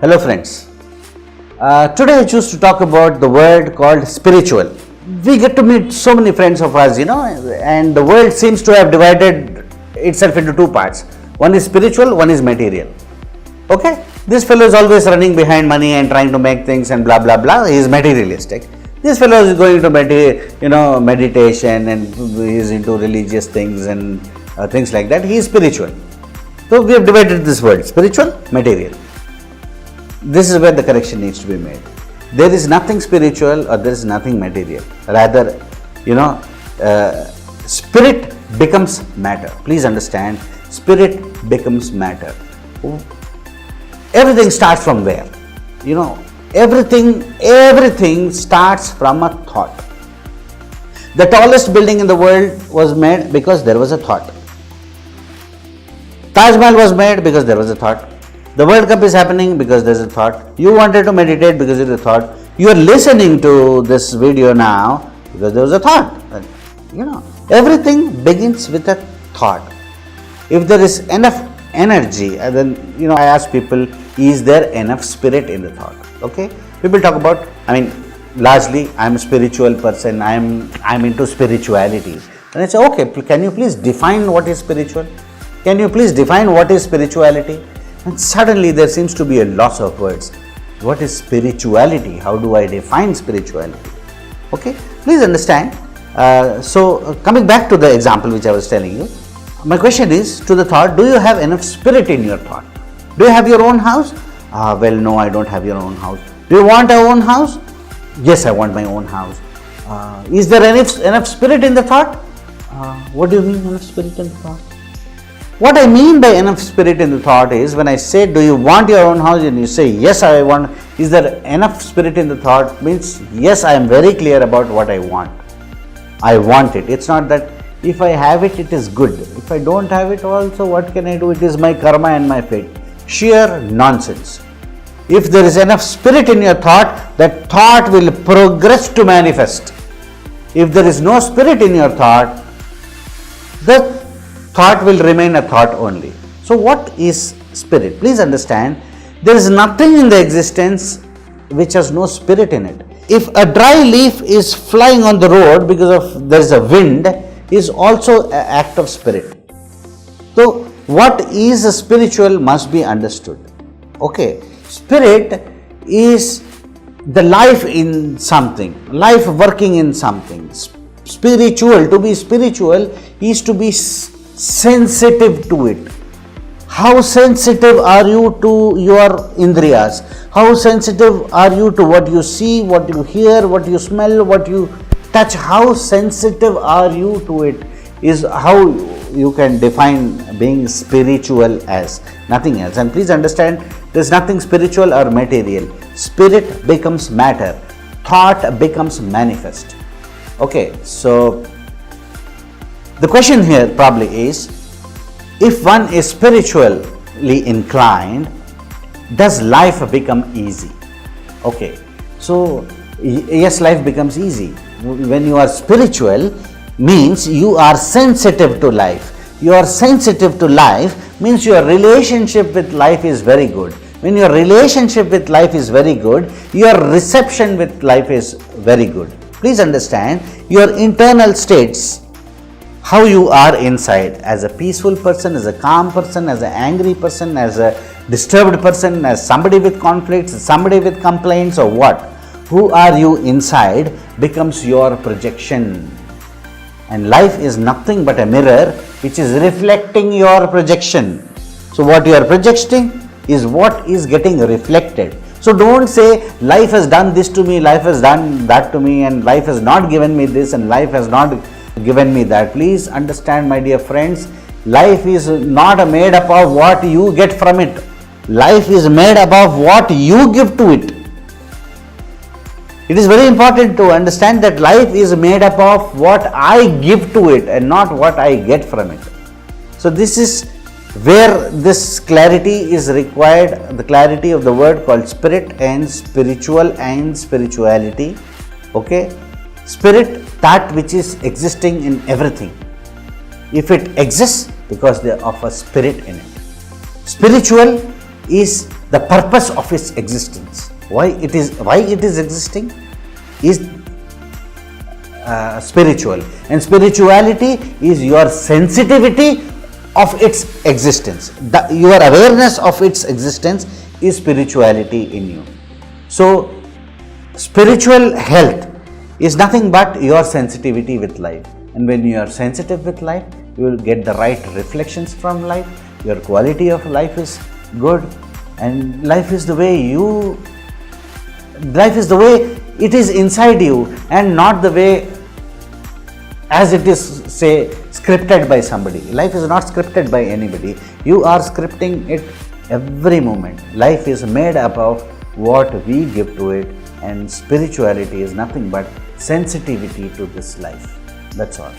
Hello friends, today I choose to talk about the word called spiritual. We get to meet so many friends of ours, and the world seems to have divided itself into two parts. One is spiritual, one is material. Okay, this fellow is always running behind money and trying to make things and blah blah blah. He is materialistic. This fellow is going to meditation and he is into religious things and things like that. He is spiritual. So we have divided this word: spiritual, material. This is where the correction needs to be made. There is nothing spiritual or there is nothing material. Rather, spirit becomes matter. Please understand, spirit becomes matter. Everything starts from where? Everything starts from a thought. The tallest building in the world was made because there was a thought. Taj Mahal was made because there was a thought. The World Cup is happening because there is a thought. You wanted to meditate because there is a thought. You are listening to this video now because there was a thought. Everything begins with a thought. If there is enough energy, then I ask people, is there enough spirit in the thought? Okay, people talk about, largely I'm a spiritual person, I'm into spirituality. And I say, okay, can you please define what is spiritual? Can you please define what is spirituality? And suddenly there seems to be a loss of words. What is spirituality? How do I define spirituality? Okay, please understand. So coming back to the example which I was telling you, my question is to the thought, do you have enough spirit in your thought? Do you have your own house? Well, no, I don't have your own house. Do you want your own house? Yes, I want my own house. Is there enough spirit in the thought? What do you mean enough spirit in the thought? What I mean by enough spirit in the thought is, when I say, do you want your own house? And you say, yes, I want. Is there enough spirit in the thought? Means, yes, I am very clear about what I want. I want it. It's not that if I have it, it is good. If I don't have it also, what can I do? It is my karma and my fate. Sheer nonsense. If there is enough spirit in your thought, that thought will progress to manifest. If there is no spirit in your thought, the thought will remain a thought only. So what is spirit? Please understand, there is nothing in the existence which has no spirit in it. If a dry leaf is flying on the road because of there is a wind, is also an act of spirit. So what is spiritual must be understood. Okay, spirit is the life in something, life working in something. Spiritual, to be spiritual is to be sensitive to it. How sensitive are you to your indriyas? How sensitive are you to what you see, what you hear, what you smell, what you touch? How sensitive are you to it is how you can define being spiritual as, nothing else. And please understand, there is nothing spiritual or material. Spirit becomes matter, thought becomes manifest. Okay, so the question here probably is, if one is spiritually inclined, does life become easy? Okay, so yes, life becomes easy. When you are spiritual, means you are sensitive to life. You are sensitive to life means your relationship with life is very good. When your relationship with life is very good, your reception with life is very good. Please understand, your internal states, how you are inside, as a peaceful person, as a calm person, as an angry person, as a disturbed person, as somebody with conflicts, somebody with complaints, or what? Who are you inside becomes your projection. And life is nothing but a mirror which is reflecting your projection. So what you are projecting is what is getting reflected. So don't say life has done this to me, life has done that to me, and life has not given me this and life has not given me that. Please understand, my dear friends, life is not made up of what you get from it. Life is made up of what you give to it. It is very important to understand that life is made up of what I give to it and not what I get from it. So this is where this clarity is required, the clarity of the word called spirit and spiritual and spirituality. Okay, spirit, that which is existing in everything. If it exists, because of a spirit in it. Spiritual is the purpose of its existence. Why it is existing is spiritual, and spirituality is your sensitivity of its existence. Your awareness of its existence is spirituality in you. So spiritual health is nothing but your sensitivity with life, and when you are sensitive with life, you will get the right reflections from life. Your quality of life is good, and life is the way it is inside you, and not the way as it is, say, scripted by somebody. Life is not scripted by anybody. You are scripting it every moment. Life is made up of what we give to it, and spirituality is nothing but sensitivity to this life. That's all.